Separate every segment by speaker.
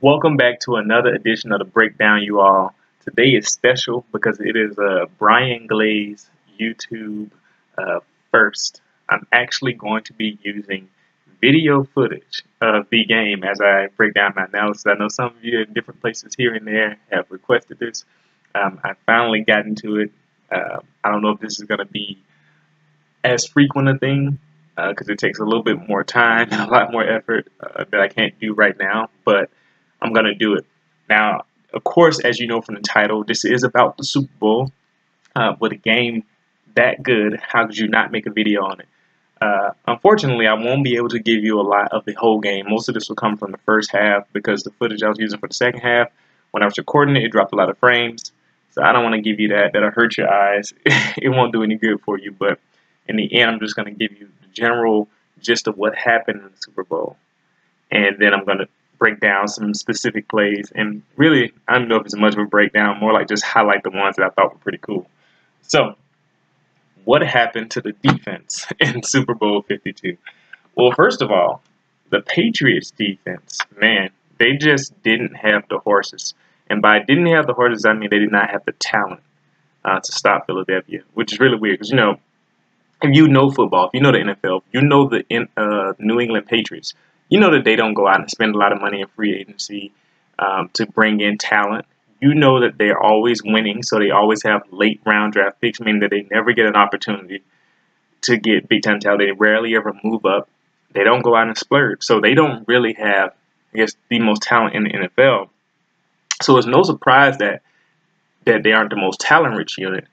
Speaker 1: Welcome back to another edition of the Breakdown, you all. Today is special because it is Brian Glaze YouTube uh, first. I'm actually going to be using video footage of the game as I break down my analysis. I know some of you in different places here and there have requested this. I finally got into it. I don't know if this is going to be as frequent a thing because it takes a little bit more time and a lot more effort that I can't do right now, but I'm going to do it. Now, of course, as you know from the title, this is about the Super Bowl. With a game that good, how could you not make a video on it? Unfortunately, I won't be able to give you a lot of the whole game. Most of this will come from the first half because the footage I was using for the second half, when I was recording it, it dropped a lot of frames. So I don't want to give you that. That'll hurt your eyes. It won't do any good for you. But in the end, I'm just going to give you the general gist of what happened in the Super Bowl. And then I'm going to break down some specific plays. And really, I don't know if it's much of a breakdown, more like just highlight the ones that I thought were pretty cool. So, what happened to the defense in Super Bowl 52? Well, first of all, the Patriots defense, man, they just didn't have the horses. And by didn't have the horses, I mean they did not have the talent to stop Philadelphia, which is really weird because, you know, if you know football, if you know the NFL, you know the New England Patriots, you know that they don't go out and spend a lot of money in free agency to bring in talent. You know that they're always winning, so they always have late round draft picks, meaning that they never get an opportunity to get big time talent. They rarely ever move up. They don't go out and splurge, so they don't really have, I guess, the most talent in the NFL. So it's no surprise that they aren't the most talent-rich unit.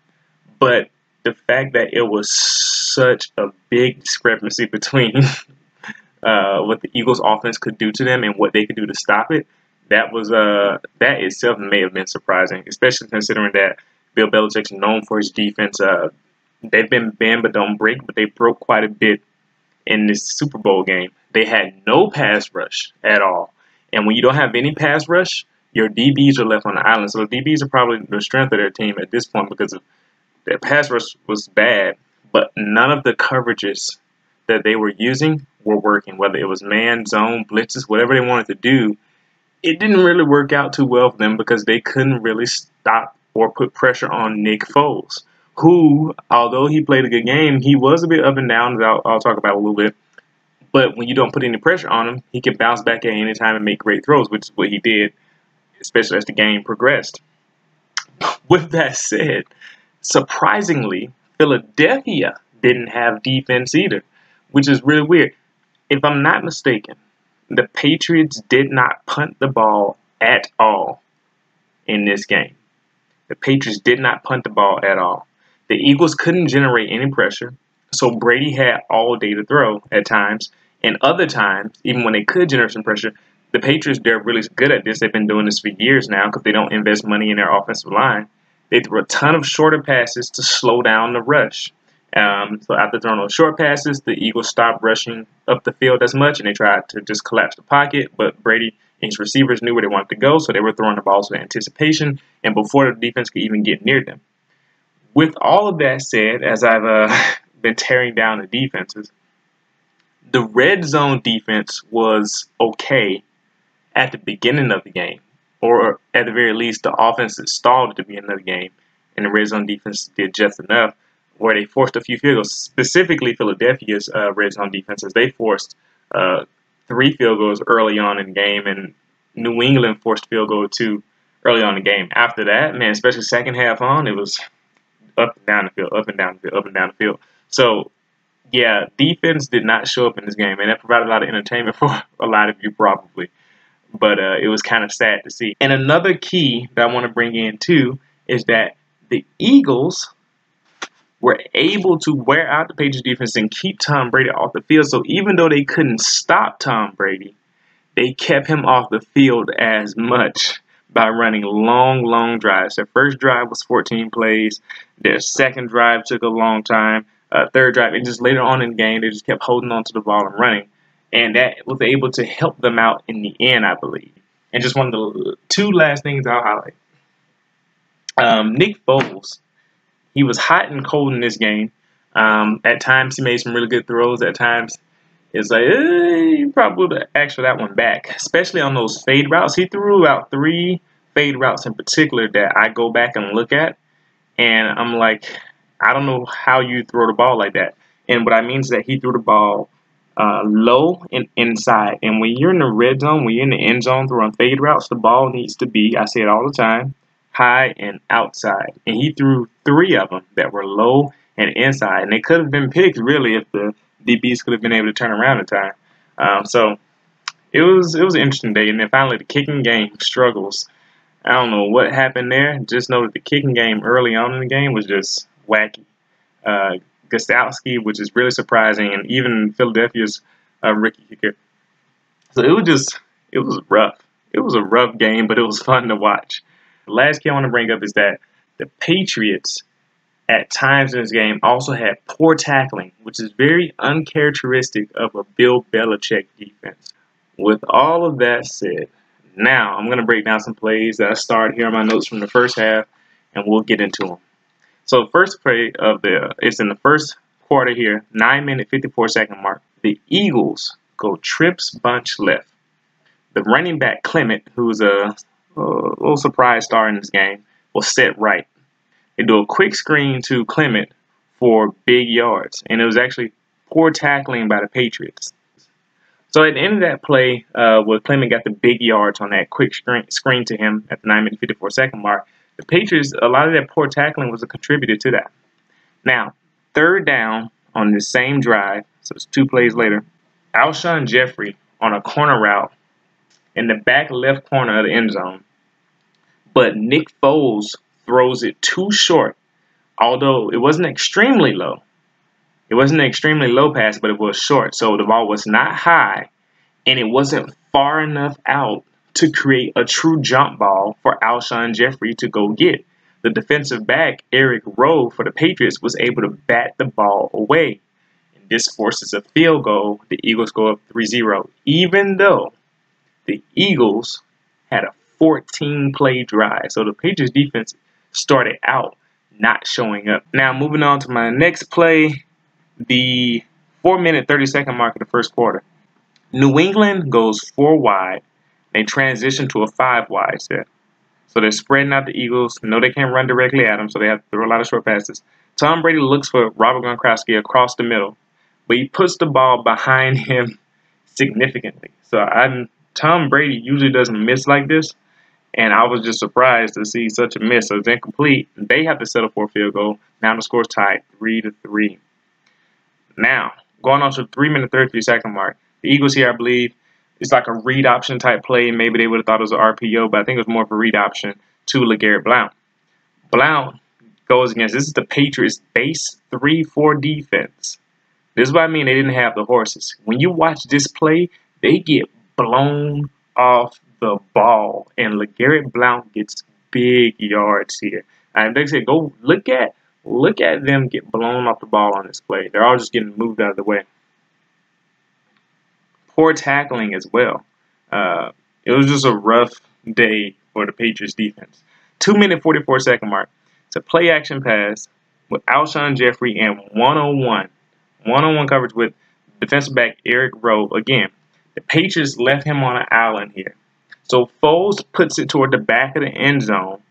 Speaker 1: But the fact that it was such a big discrepancy between what the Eagles' offense could do to them and what they could do to stop it, that itself may have been surprising, especially considering that Bill Belichick's known for his defense. They've been bend but don't break, but they broke quite a bit in this Super Bowl game. They had no pass rush at all, and when you don't have any pass rush, your DBs are left on the island. So the DBs are probably the strength of their team at this point because of their pass rush was bad, but none of the coverages that they were using were working, whether it was man, zone, blitzes, whatever they wanted to do. It didn't really work out too well for them because they couldn't really stop or put pressure on Nick Foles, who, although he played a good game, he was a bit up and down, as I'll talk about a little bit. But when you don't put any pressure on him, he can bounce back at any time and make great throws, which is what he did, especially as the game progressed. With that said, surprisingly, Philadelphia didn't have defense either, which is really weird. If I'm not mistaken, the Patriots did not punt the ball at all in this game. The Patriots did not punt the ball at all. The Eagles couldn't generate any pressure, so Brady had all day to throw at times. And other times, even when they could generate some pressure, the Patriots, they're really good at this. They've been doing this for years now because they don't invest money in their offensive line. They threw a ton of shorter passes to slow down the rush. So after throwing those short passes, the Eagles stopped rushing up the field as much, and they tried to just collapse the pocket. But Brady and his receivers knew where they wanted to go, so they were throwing the balls with anticipation and before the defense could even get near them. With all of that said, as I've been tearing down the defenses, the red zone defense was okay at the beginning of the game, or at the very least, the offense that stalled at the beginning of the game, and the red zone defense did just enough where they forced a few field goals. Specifically, Philadelphia's red zone defenses, they forced 3 field goals early on in the game, and New England forced field goal 2 early on in the game. After that, man, especially second half on, it was up and down the field, up and down the field, up and down the field. So, yeah, defense did not show up in this game, and that provided a lot of entertainment for a lot of you probably. But it was kind of sad to see. And another key that I want to bring in too is that the Eagles were able to wear out the Patriots defense and keep Tom Brady off the field. So even though they couldn't stop Tom Brady, they kept him off the field as much by running long drives. Their first drive was 14 plays. Their second drive took a long time. Third drive, and just later on in the game, they just kept holding on to the ball and running. And that was able to help them out in the end, I believe. And just one of the 2 last things I'll highlight. Nick Foles, he was hot and cold in this game. At times, he made some really good throws. At times, It's like, you probably would have asked for that one back, especially on those fade routes. He threw out 3 fade routes in particular that I go back and look at, and I'm like, I don't know how you throw the ball like that. And what I mean is that he threw the ball low and inside. And when you're in the red zone, when you're in the end zone throwing fade routes, the ball needs to be, I say it all the time, high and outside. And he threw 3 of them that were low and inside. And they could have been picks, really, if the DBs could have been able to turn around in time. So it was an interesting day. And then finally, the kicking game struggles. I don't know what happened there. Just know that the kicking game early on in the game was just wacky. Gostkowski, which is really surprising, and even Philadelphia's rookie kicker. So it was rough. It was a rough game, but it was fun to watch. The last key I want to bring up is that the Patriots, at times in this game, also had poor tackling, which is very uncharacteristic of a Bill Belichick defense. With all of that said, now I'm going to break down some plays that I started here on my notes from the first half, and we'll get into them. So first play it's in the first quarter here, 9-minute 54-second mark. The Eagles go trips bunch left. The running back Clement, who's a little surprise star in this game, will set right. They do a quick screen to Clement for big yards, and it was actually poor tackling by the Patriots. So at the end of that play, where Clement got the big yards on that quick screen to him at the 9-minute 54-second mark, the Patriots, a lot of that poor tackling was a contributor to that. Now, third down on the same drive, so it's 2 plays later, Alshon Jeffrey on a corner route in the back left corner of the end zone, but Nick Foles throws it too short, although it wasn't extremely low. It wasn't an extremely low pass, but it was short, so the ball was not high, and it wasn't far enough out to create a true jump ball for Alshon Jeffrey to go get. The defensive back, Eric Rowe, for the Patriots, was able to bat the ball away. And this forces a field goal. The Eagles go up 3-0, even though the Eagles had a 14-play drive. So the Patriots defense started out not showing up. Now, moving on to my next play, the 4-minute 30-second mark of the first quarter. New England goes 4 wide. They transition to a 5 wide set. So they're spreading out the Eagles. No, they can't run directly at them, so they have to throw a lot of short passes. Tom Brady looks for Robert Gronkowski across the middle, but he puts the ball behind him significantly. So Tom Brady usually doesn't miss like this, and I was just surprised to see such a miss. So it's incomplete. They have to settle for a field goal. Now the score's tied 3-3. Now, going on to the 3-minute 33-second mark, the Eagles here, I believe, it's like a read option type play. Maybe they would have thought it was an RPO, but I think it was more of a read option to LeGarrette Blount. Blount goes against, this is the Patriots' base 3-4 defense. This is what I mean they didn't have the horses. When you watch this play, they get blown off the ball, and LeGarrette Blount gets big yards here. And they say, go look at them get blown off the ball on this play. They're all just getting moved out of the way. Poor tackling as well. It was just a rough day for the Patriots defense. 2-minute 44-second mark. It's a play action pass with Alshon Jeffrey and one-on-one coverage with defensive back Eric Rowe. Again, the Patriots left him on an island here. So Foles puts it toward the back of the end zone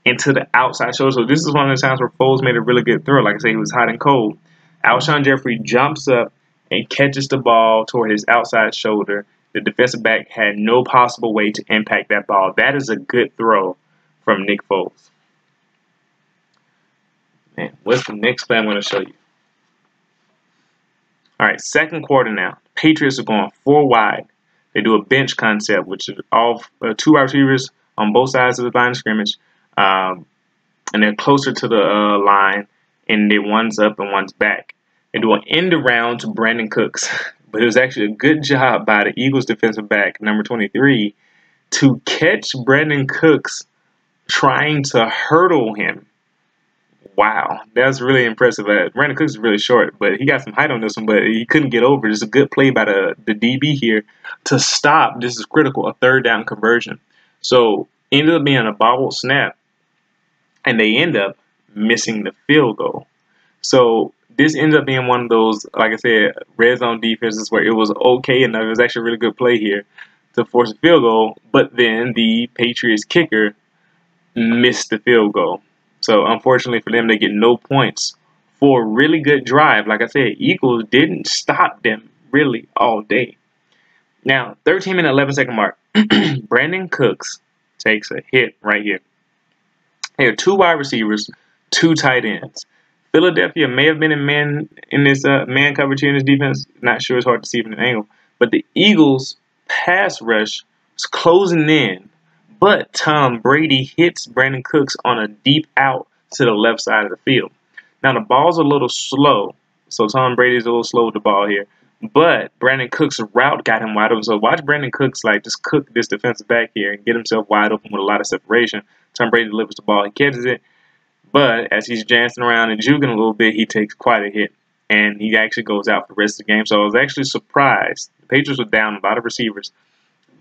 Speaker 1: into the outside shoulder. So this is one of the times where Foles made a really good throw. Like I say, he was hot and cold. Alshon Jeffrey jumps up and catches the ball toward his outside shoulder. The defensive back had no possible way to impact that ball. That is a good throw from Nick Foles. Man, what's the next play I'm going to show you? All right, second quarter now. Patriots are going 4 wide. They do a bench concept, which is all 2 wide receivers on both sides of the line of scrimmage. And they're closer to the line, and one's up and one's back. They do an end around to Brandon Cooks, but it was actually a good job by the Eagles defensive back, number 23, to catch Brandon Cooks trying to hurdle him. Wow, that's really impressive. Brandon Cooks is really short, but he got some height on this one, but he couldn't get over. It's a good play by the DB here to stop, this is critical, a 3rd down conversion. So ended up being a bobbled snap, and they end up missing the field goal. So this ends up being one of those, like I said, red zone defenses where it was okay enough. It was actually a really good play here to force a field goal, but then the Patriots kicker missed the field goal. So unfortunately for them, they get no points for a really good drive. Like I said, Eagles didn't stop them really all day. Now, 13-minute, 11-second mark. Brandon Cooks takes a hit right here. Here, 2 wide receivers, 2 tight ends. Philadelphia may have been in this man coverage here in this defense. Not sure, it's hard to see from the angle. But the Eagles' pass rush was closing in. But Tom Brady hits Brandon Cooks on a deep out to the left side of the field. Now, the ball's a little slow. So Tom Brady's a little slow with the ball here. But Brandon Cooks' route got him wide open. So watch Brandon Cooks just cook this defensive back here and get himself wide open with a lot of separation. Tom Brady delivers the ball. He catches it. But as he's dancing around and juking a little bit, he takes quite a hit. And he actually goes out for the rest of the game. So I was actually surprised. The Patriots were down a lot of receivers,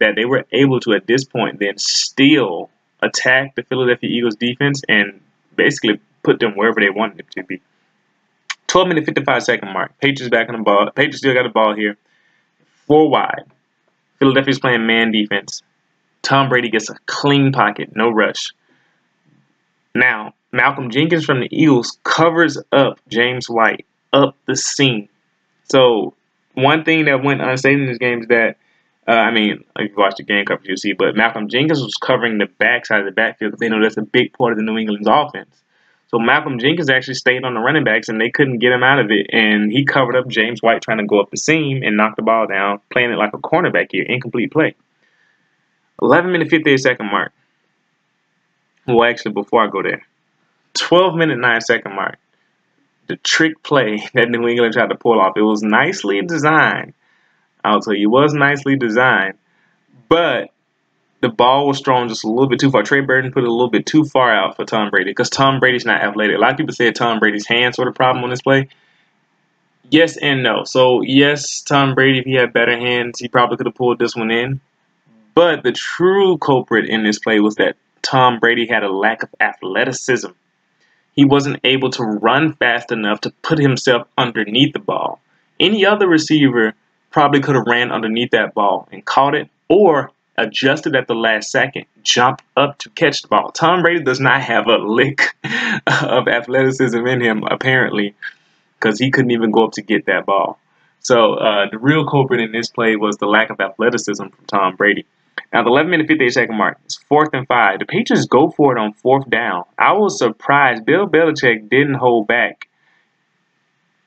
Speaker 1: that they were able to, at this point, then still attack the Philadelphia Eagles defense and basically put them wherever they wanted them to be. 12-minute, 55-second mark. Patriots back on the ball. Patriots still got the ball here. 4 wide. Philadelphia's playing man defense. Tom Brady gets a clean pocket, no rush. Now, Malcolm Jenkins from the Eagles covers up James White up the seam. So, one thing that went unstated in this game is that, if you watch the game coverage, you'll see, but Malcolm Jenkins was covering the backside of the backfield because they know that's a big part of the New England's offense. So Malcolm Jenkins actually stayed on the running backs, and they couldn't get him out of it. And he covered up James White trying to go up the seam and knock the ball down, playing it like a cornerback here. Incomplete play. 11-minute, 58-second mark. Well, actually, before I go there, 12-minute, 9-second mark. The trick play that New England tried to pull off. It was nicely designed. I'll tell you, it was nicely designed. But the ball was thrown just a little bit too far. Trey Burton put it a little bit too far out for Tom Brady because Tom Brady's not athletic. A lot of people said Tom Brady's hands were the problem on this play. Yes and no. So, yes, Tom Brady, if he had better hands, he probably could have pulled this one in. But the true culprit in this play was that Tom Brady had a lack of athleticism. He wasn't able to run fast enough to put himself underneath the ball. Any other receiver probably could have ran underneath that ball and caught it or adjusted at the last second, jumped up to catch the ball. Tom Brady does not have a lick of athleticism in him, apparently, because he couldn't even go up to get that ball. So the real culprit in this play was the lack of athleticism from Tom Brady. Now, the 11-minute, 58-second mark. It's 4th and 5. The Patriots go for it on 4th down. I was surprised. Bill Belichick didn't hold back.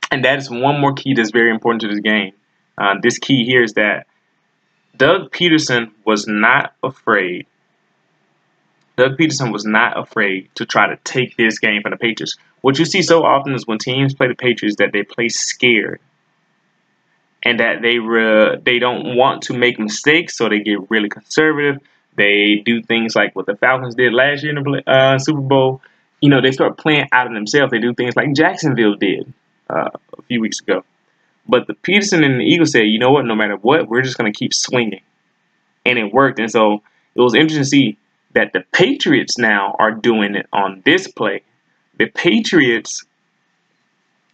Speaker 1: And that is one more key that's very important to this game. This key here is that Doug Peterson was not afraid. Doug Peterson was not afraid to try to take this game from the Patriots. What you see so often is when teams play the Patriots that they play scared. And that they don't want to make mistakes, so they get really conservative. They do things like what the Falcons did last year in the Super Bowl. You know, they start playing out of themselves. They do things like Jacksonville did a few weeks ago. But the Peterson and the Eagles said, you know what, no matter what, we're just going to keep swinging. And it worked. And so it was interesting to see that the Patriots now are doing it on this play. The Patriots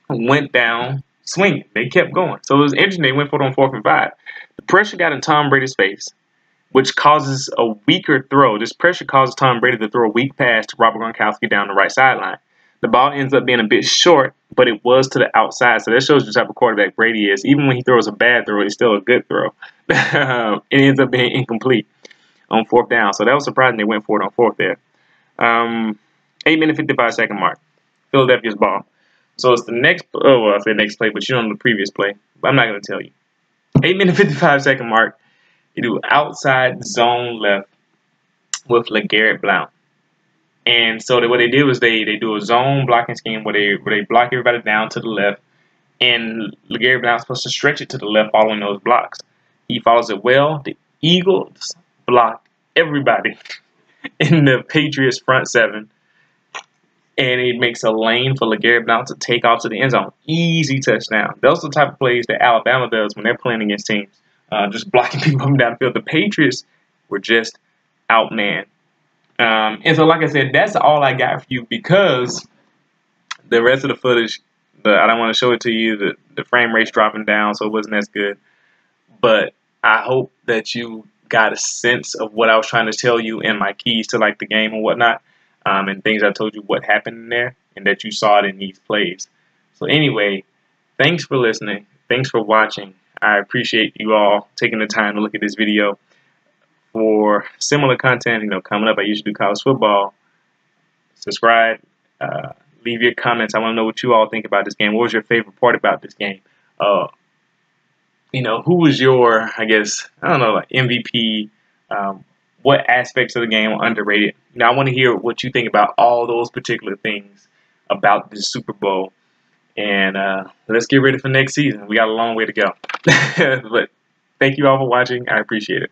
Speaker 1: went down swinging. They kept going. So it was interesting. They went for it on 4th and 5. The pressure got in Tom Brady's face, which causes a weaker throw. This pressure causes Tom Brady to throw a weak pass to Robert Gronkowski down the right sideline. The ball ends up being a bit short, but it was to the outside. So that shows you the type of quarterback Brady is. Even when he throws a bad throw, it's still a good throw. It ends up being incomplete on 4th down. So that was surprising they went for it on 4th there. 8-minute, 55-second mark. Philadelphia's ball. So it's the next, I said next play, but you don't know the previous play. But I'm not going to tell you. 8-minute, 55-second mark. You do outside zone left with LeGarrette Blount. And so what they did was they do a zone blocking scheme where they block everybody down to the left. And LeGarrette Blount's supposed to stretch it to the left following those blocks. He follows it well. The Eagles block everybody in the Patriots front 7. And it makes a lane for LeGarrette Blount to take off to the end zone. Easy touchdown. Those are the type of plays that Alabama does when they're playing against teams. Just blocking people up and down the field. The Patriots were just outmanned. And so, like I said, that's all I got for you because the rest of the footage I don't want to show it to you. The frame rate's dropping down, so it wasn't as good. But I hope that you got a sense of what I was trying to tell you in my keys to like the game and whatnot, and things I told you what happened in there, and that you saw it in these plays. So anyway, thanks for listening. Thanks for watching. I appreciate you all taking the time to look at this video. For similar content, coming up, I usually do college football. Subscribe. Leave your comments. I want to know what you all think about this game. What was your favorite part about this game? Who was your, I guess, I don't know, like MVP? What aspects of the game are underrated? I want to hear what you think about all those particular things about this Super Bowl. And let's get ready for next season. We got a long way to go. But thank you all for watching. I appreciate it.